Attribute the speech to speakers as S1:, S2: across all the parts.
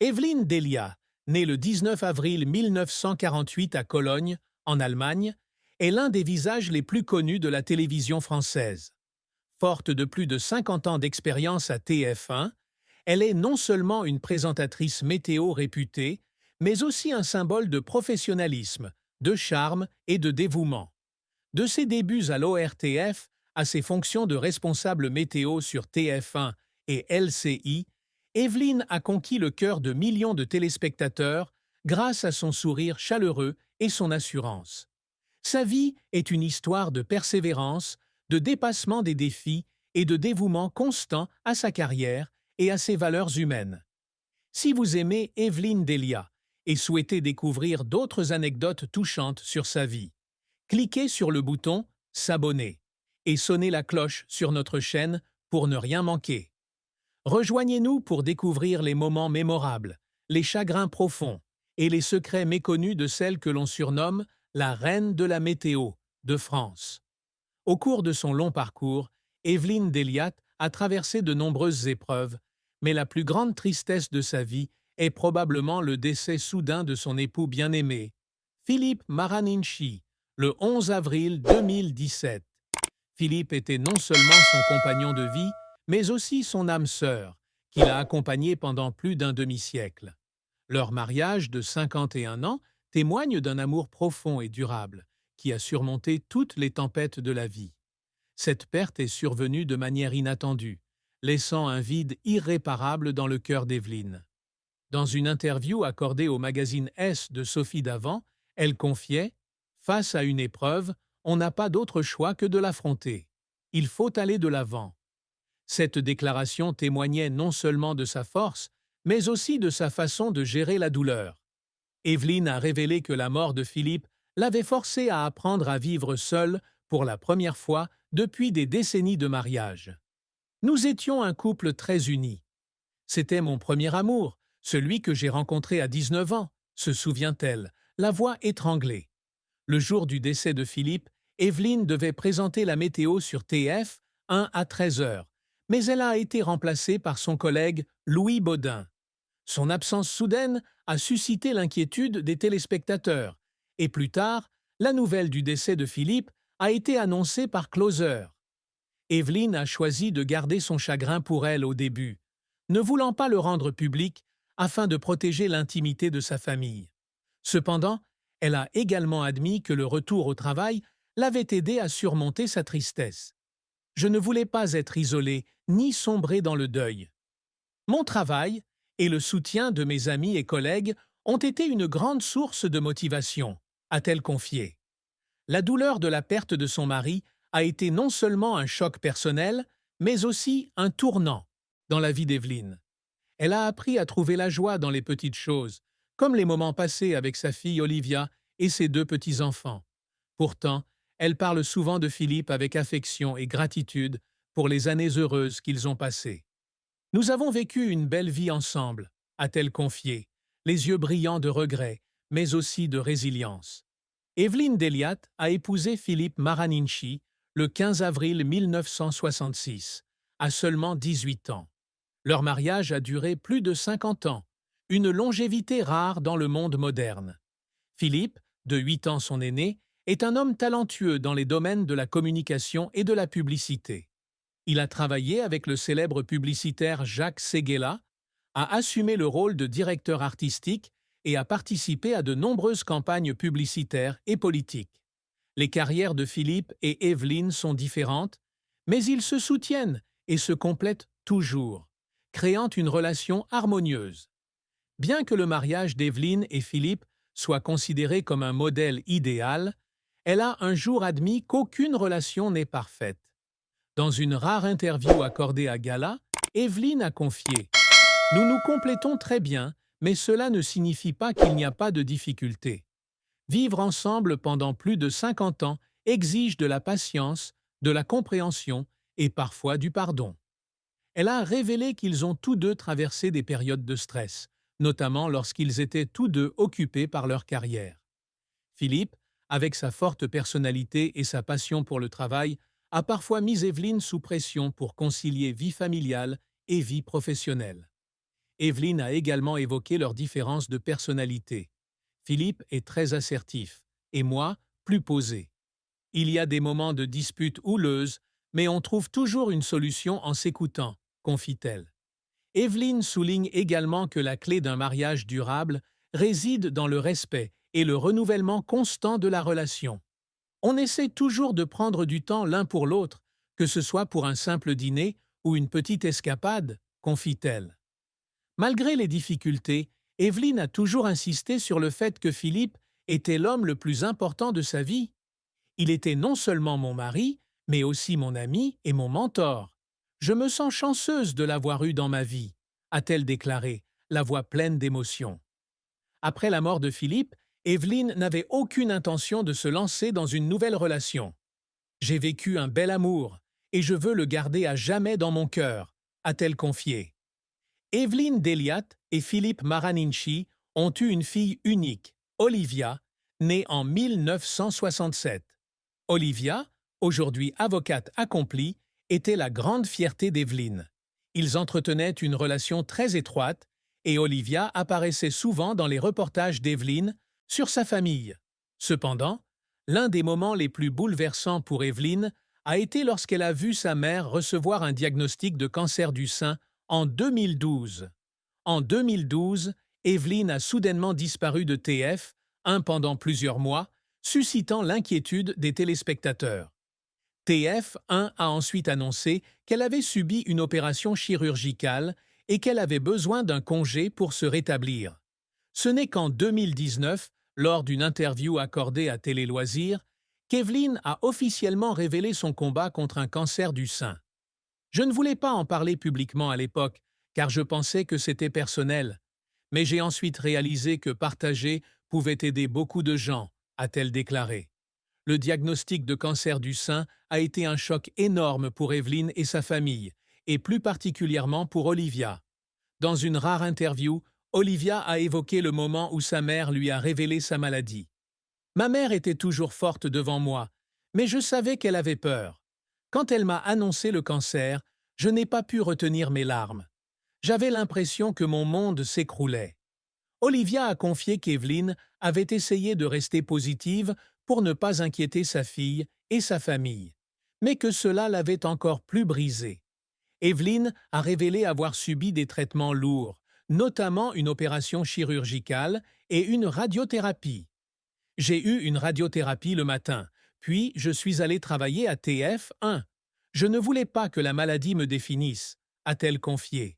S1: Evelyn Delia, née le 19 avril 1948 à Cologne, en Allemagne, est l'un des visages les plus connus de la télévision française. Forte de plus de 50 ans d'expérience à TF1, elle est non seulement une présentatrice météo réputée, mais aussi un symbole de professionnalisme, de charme et de dévouement. De ses débuts à l'ORTF à ses fonctions de responsable météo sur TF1 et LCI, Evelyne a conquis le cœur de millions de téléspectateurs grâce à son sourire chaleureux et son assurance. Sa vie est une histoire de persévérance, de dépassement des défis et de dévouement constant à sa carrière et à ses valeurs humaines. Si vous aimez Evelyne Delia et souhaitez découvrir d'autres anecdotes touchantes sur sa vie, cliquez sur le bouton S'abonner et sonnez la cloche sur notre chaîne pour ne rien manquer. Rejoignez-nous pour découvrir les moments mémorables, les chagrins profonds et les secrets méconnus de celle que l'on surnomme la reine de la météo de France. Au cours de son long parcours, Evelyne Delia a traversé de nombreuses épreuves, mais la plus grande tristesse de sa vie est probablement le décès soudain de son époux bien-aimé, Philippe Maraninchi, le 11 avril 2017. Philippe était non seulement son compagnon de vie, mais aussi son âme sœur, qu'il a accompagné pendant plus d'un demi-siècle. Leur mariage de 51 ans témoigne d'un amour profond et durable, qui a surmonté toutes les tempêtes de la vie. Cette perte est survenue de manière inattendue, laissant un vide irréparable dans le cœur d'Evelyne. Dans une interview accordée au magazine S de Sophie Davant, elle confiait « Face à une épreuve, on n'a pas d'autre choix que de l'affronter. Il faut aller de l'avant. » Cette déclaration témoignait non seulement de sa force, mais aussi de sa façon de gérer la douleur. Evelyne a révélé que la mort de Philippe l'avait forcée à apprendre à vivre seule pour la première fois depuis des décennies de mariage. Nous étions un couple très uni. C'était mon premier amour, celui que j'ai rencontré à 19 ans, se souvient-elle, la voix étranglée. Le jour du décès de Philippe, Evelyne devait présenter la météo sur TF, 1 à 13 heures, mais elle a été remplacée par son collègue Louis Baudin. Son absence soudaine a suscité l'inquiétude des téléspectateurs, et plus tard, la nouvelle du décès de Philippe a été annoncée par Closer. Evelyne a choisi de garder son chagrin pour elle au début, ne voulant pas le rendre public afin de protéger l'intimité de sa famille. Cependant, elle a également admis que le retour au travail l'avait aidée à surmonter sa tristesse. Je ne voulais pas être isolée ni sombrer dans le deuil. Mon travail et le soutien de mes amis et collègues ont été une grande source de motivation, a-t-elle confié. La douleur de la perte de son mari a été non seulement un choc personnel, mais aussi un tournant dans la vie d'Evelyne. Elle a appris à trouver la joie dans les petites choses, comme les moments passés avec sa fille Olivia et ses deux petits-enfants. Pourtant, elle parle souvent de Philippe avec affection et gratitude pour les années heureuses qu'ils ont passées. Nous avons vécu une belle vie ensemble, a-t-elle confié, les yeux brillants de regret, mais aussi de résilience. Evelyne Delia a épousé Philippe Maraninchi le 15 avril 1966, à seulement 18 ans. Leur mariage a duré plus de 50 ans, une longévité rare dans le monde moderne. Philippe, de 8 ans son aîné, est un homme talentueux dans les domaines de la communication et de la publicité. Il a travaillé avec le célèbre publicitaire Jacques Séguéla, a assumé le rôle de directeur artistique et a participé à de nombreuses campagnes publicitaires et politiques. Les carrières de Philippe et Evelyne sont différentes, mais ils se soutiennent et se complètent toujours, créant une relation harmonieuse. Bien que le mariage d'Evelyne et Philippe soit considéré comme un modèle idéal, elle a un jour admis qu'aucune relation n'est parfaite. Dans une rare interview accordée à Gala, Evelyne a confié « Nous nous complétons très bien, mais cela ne signifie pas qu'il n'y a pas de difficultés. Vivre ensemble pendant plus de 50 ans exige de la patience, de la compréhension et parfois du pardon. » Elle a révélé qu'ils ont tous deux traversé des périodes de stress, notamment lorsqu'ils étaient tous deux occupés par leur carrière. Philippe, avec sa forte personnalité et sa passion pour le travail, a parfois mis Evelyne sous pression pour concilier vie familiale et vie professionnelle. Evelyne a également évoqué leurs différences de personnalité. Philippe est très assertif, et moi, plus posé. Il y a des moments de dispute houleuse, mais on trouve toujours une solution en s'écoutant, confie-t-elle. Evelyne souligne également que la clé d'un mariage durable réside dans le respect et le renouvellement constant de la relation. On essaie toujours de prendre du temps l'un pour l'autre, que ce soit pour un simple dîner ou une petite escapade, confie-t-elle. Malgré les difficultés, Evelyne a toujours insisté sur le fait que Philippe était l'homme le plus important de sa vie. Il était non seulement mon mari, mais aussi mon ami et mon mentor. Je me sens chanceuse de l'avoir eu dans ma vie, a-t-elle déclaré, la voix pleine d'émotion. Après la mort de Philippe, Evelyne n'avait aucune intention de se lancer dans une nouvelle relation. J'ai vécu un bel amour, et je veux le garder à jamais dans mon cœur, a-t-elle confié. Evelyne Deliat et Philippe Maraninchi ont eu une fille unique, Olivia, née en 1967. Olivia, aujourd'hui avocate accomplie, était la grande fierté d'Evelyne. Ils entretenaient une relation très étroite et Olivia apparaissait souvent dans les reportages d'Evelyne sur sa famille. Cependant, l'un des moments les plus bouleversants pour Evelyne a été lorsqu'elle a vu sa mère recevoir un diagnostic de cancer du sein en 2012. En 2012, Evelyne a soudainement disparu de TF1 pendant plusieurs mois, suscitant l'inquiétude des téléspectateurs. TF1 a ensuite annoncé qu'elle avait subi une opération chirurgicale et qu'elle avait besoin d'un congé pour se rétablir. Ce n'est qu'en 2019, lors d'une interview accordée à Télé Loisirs, qu'Evelyne a officiellement révélé son combat contre un cancer du sein. Je ne voulais pas en parler publiquement à l'époque, car je pensais que c'était personnel. Mais j'ai ensuite réalisé que partager pouvait aider beaucoup de gens, a-t-elle déclaré. Le diagnostic de cancer du sein a été un choc énorme pour Evelyne et sa famille, et plus particulièrement pour Olivia. Dans une rare interview, Olivia a évoqué le moment où sa mère lui a révélé sa maladie. « Ma mère était toujours forte devant moi, mais je savais qu'elle avait peur. Quand elle m'a annoncé le cancer, je n'ai pas pu retenir mes larmes. J'avais l'impression que mon monde s'écroulait. » Olivia a confié qu'Evelyne avait essayé de rester positive pour ne pas inquiéter sa fille et sa famille, mais que cela l'avait encore plus brisée. Evelyne a révélé avoir subi des traitements lourds, notamment une opération chirurgicale et une radiothérapie. « J'ai eu une radiothérapie le matin, puis je suis allée travailler à TF1. Je ne voulais pas que la maladie me définisse, a-t-elle confié.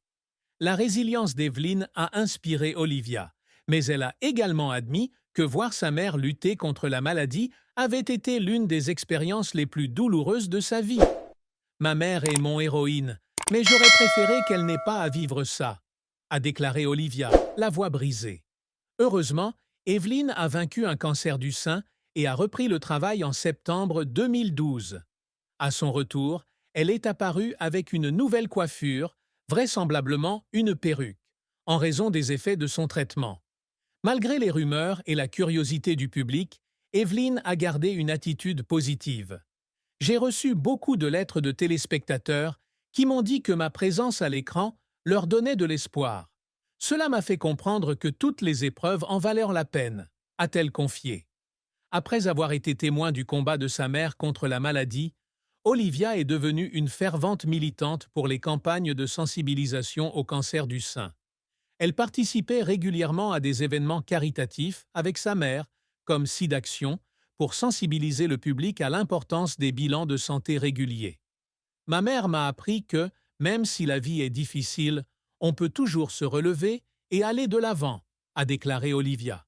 S1: La résilience d'Evelyne a inspiré Olivia, mais elle a également admis que voir sa mère lutter contre la maladie avait été l'une des expériences les plus douloureuses de sa vie. « Ma mère est mon héroïne, mais j'aurais préféré qu'elle n'ait pas à vivre ça, a déclaré Olivia, la voix brisée. Heureusement, Evelyne a vaincu un cancer du sein et a repris le travail en septembre 2012. À son retour, elle est apparue avec une nouvelle coiffure, vraisemblablement une perruque, en raison des effets de son traitement. Malgré les rumeurs et la curiosité du public, Evelyne a gardé une attitude positive. « J'ai reçu beaucoup de lettres de téléspectateurs qui m'ont dit que ma présence à l'écran leur donnait de l'espoir. Cela m'a fait comprendre que toutes les épreuves en valèrent la peine, a-t-elle confié. Après avoir été témoin du combat de sa mère contre la maladie, Olivia est devenue une fervente militante pour les campagnes de sensibilisation au cancer du sein. Elle participait régulièrement à des événements caritatifs avec sa mère, comme SIDAction, pour sensibiliser le public à l'importance des bilans de santé réguliers. « Ma mère m'a appris que, même si la vie est difficile, on peut toujours se relever et aller de l'avant, a déclaré Olivia.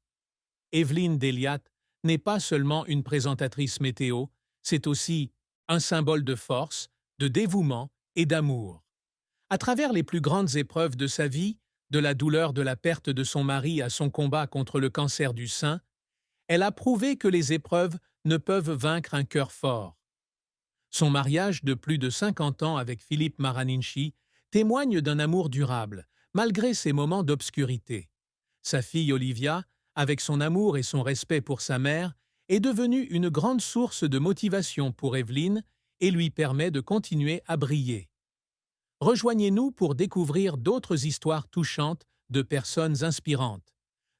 S1: Evelyne Deliat n'est pas seulement une présentatrice météo, c'est aussi un symbole de force, de dévouement et d'amour. À travers les plus grandes épreuves de sa vie, de la douleur de la perte de son mari à son combat contre le cancer du sein, elle a prouvé que les épreuves ne peuvent vaincre un cœur fort. Son mariage de plus de 50 ans avec Philippe Maraninchi témoigne d'un amour durable, malgré ses moments d'obscurité. Sa fille Olivia, avec son amour et son respect pour sa mère, est devenue une grande source de motivation pour Evelyne et lui permet de continuer à briller. Rejoignez-nous pour découvrir d'autres histoires touchantes de personnes inspirantes.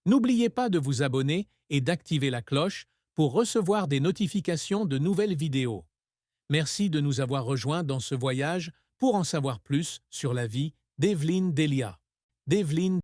S1: N'oubliez pas de vous abonner et d'activer la cloche pour recevoir des notifications de nouvelles vidéos. Merci de nous avoir rejoints dans ce voyage pour en savoir plus sur la vie d'Evelyn Delia. D'Evelyn